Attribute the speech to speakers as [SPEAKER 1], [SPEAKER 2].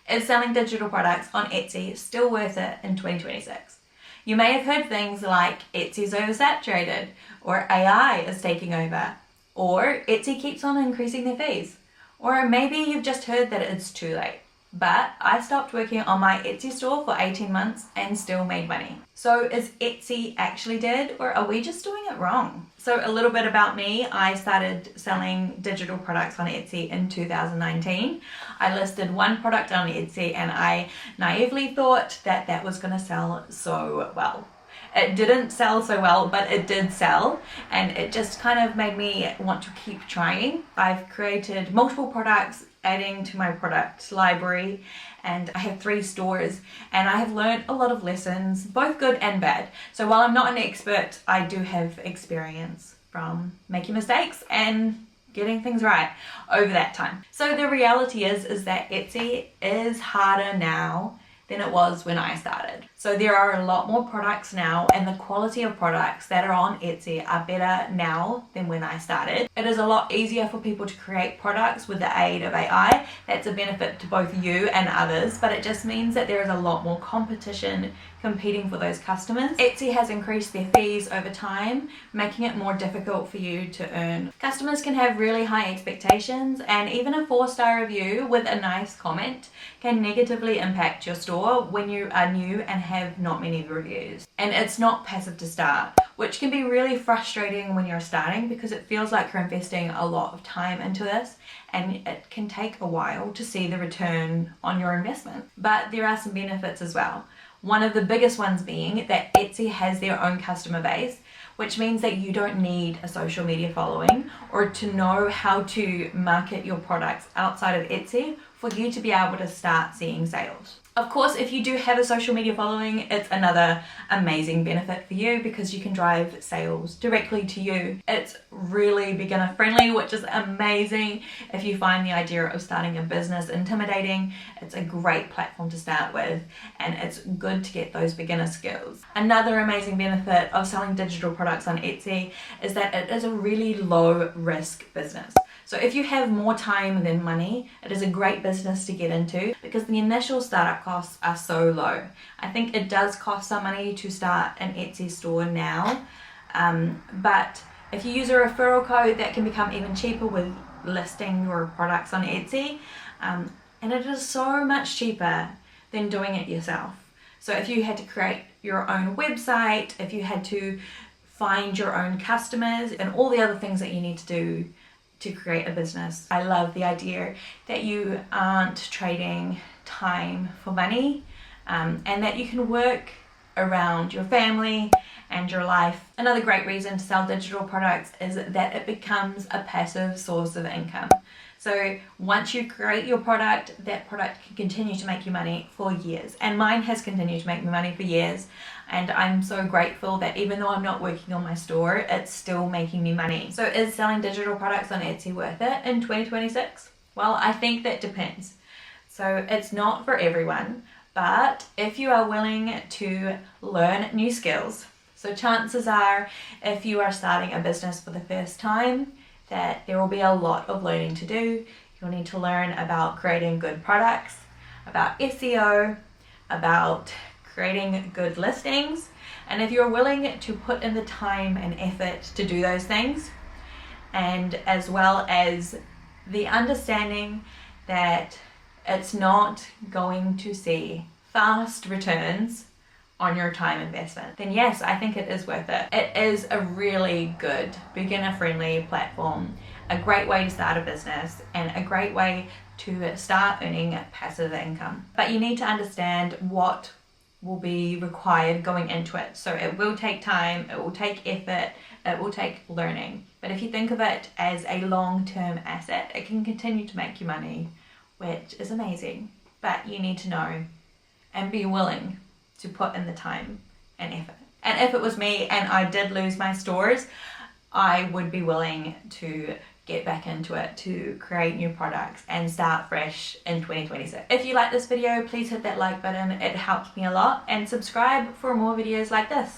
[SPEAKER 1] Is selling digital products on Etsy still worth it in 2026? You may have heard things like Etsy's oversaturated, or AI is taking over, or Etsy keeps on increasing their fees, or maybe you've just heard that it's too late. But I stopped working on my Etsy store for 18 months and still made money. So is Etsy actually dead, or are we just doing it wrong? So a little bit about me. I started selling digital products on Etsy in 2019. I listed one product on Etsy and I naively thought that that was going to sell so well. It didn't sell so well, but it did sell, and it just kind of made me want to keep trying. I've created multiple products, adding to my product library, and I have 3 stores, and I have learned a lot of lessons, both good and bad. So while I'm not an expert, I do have experience from making mistakes and getting things right over that time. So the reality is that Etsy is harder now than it was when I started. So there are a lot more products now, and the quality of products that are on Etsy are better now than when I started. It is a lot easier for people to create products with the aid of AI. That's a benefit to both you and others, but it just means that there is a lot more competition competing for those customers. Etsy has increased their fees over time, making it more difficult for you to earn. Customers can have really high expectations, and even a 4-star review with a nice comment can negatively impact your store when you are new and have not many reviews. And it's not passive to start, which can be really frustrating when you're starting because it feels like you're investing a lot of time into this, and it can take a while to see the return on your investment. But there are some benefits as well. One of the biggest ones being that Etsy has their own customer base, which means that you don't need a social media following or to know how to market your products outside of Etsy for you to be able to start seeing sales. Of course, if you do have a social media following, it's another amazing benefit for you because you can drive sales directly to you. It's really beginner friendly, which is amazing. If you find the idea of starting a business intimidating, it's a great platform to start with, and it's good to get those beginner skills. Another amazing benefit of selling digital products on Etsy is that it is a really low risk business. So if you have more time than money, it is a great business to get into because the initial startup costs are so low. I think it does cost some money to start an Etsy store now, but if you use a referral code, that can become even cheaper with listing your products on Etsy, and it is so much cheaper than doing it yourself. So if you had to create your own website, if you had to find your own customers and all the other things that you need to do to create a business. I love the idea that you aren't trading time for money, and that you can work around your family and your life. Another great reason to sell digital products is that it becomes a passive source of income. So once you create your product, that product can continue to make you money for years. And mine has continued to make me money for years. And I'm so grateful that even though I'm not working on my store, it's still making me money. So is selling digital products on Etsy worth it in 2026? Well, I think that depends. So it's not for everyone, but if you are willing to learn new skills, so chances are if you are starting a business for the first time, that there will be a lot of learning to do. You'll need to learn about creating good products, about SEO, about creating good listings. And if you're willing to put in the time and effort to do those things, and as well as the understanding that it's not going to see fast returns on your time investment, then yes, I think it is worth it. It is a really good beginner-friendly platform, a great way to start a business, and a great way to start earning passive income. But you need to understand what will be required going into it. So it will take time, it will take effort, it will take learning. But if you think of it as a long-term asset, it can continue to make you money, which is amazing. But you need to know and be willing to put in the time and effort. And if it was me and I did lose my stores, I would be willing to get back into it to create new products and start fresh in 2026. If you like this video, please hit that like button. It helps me a lot, and subscribe for more videos like this.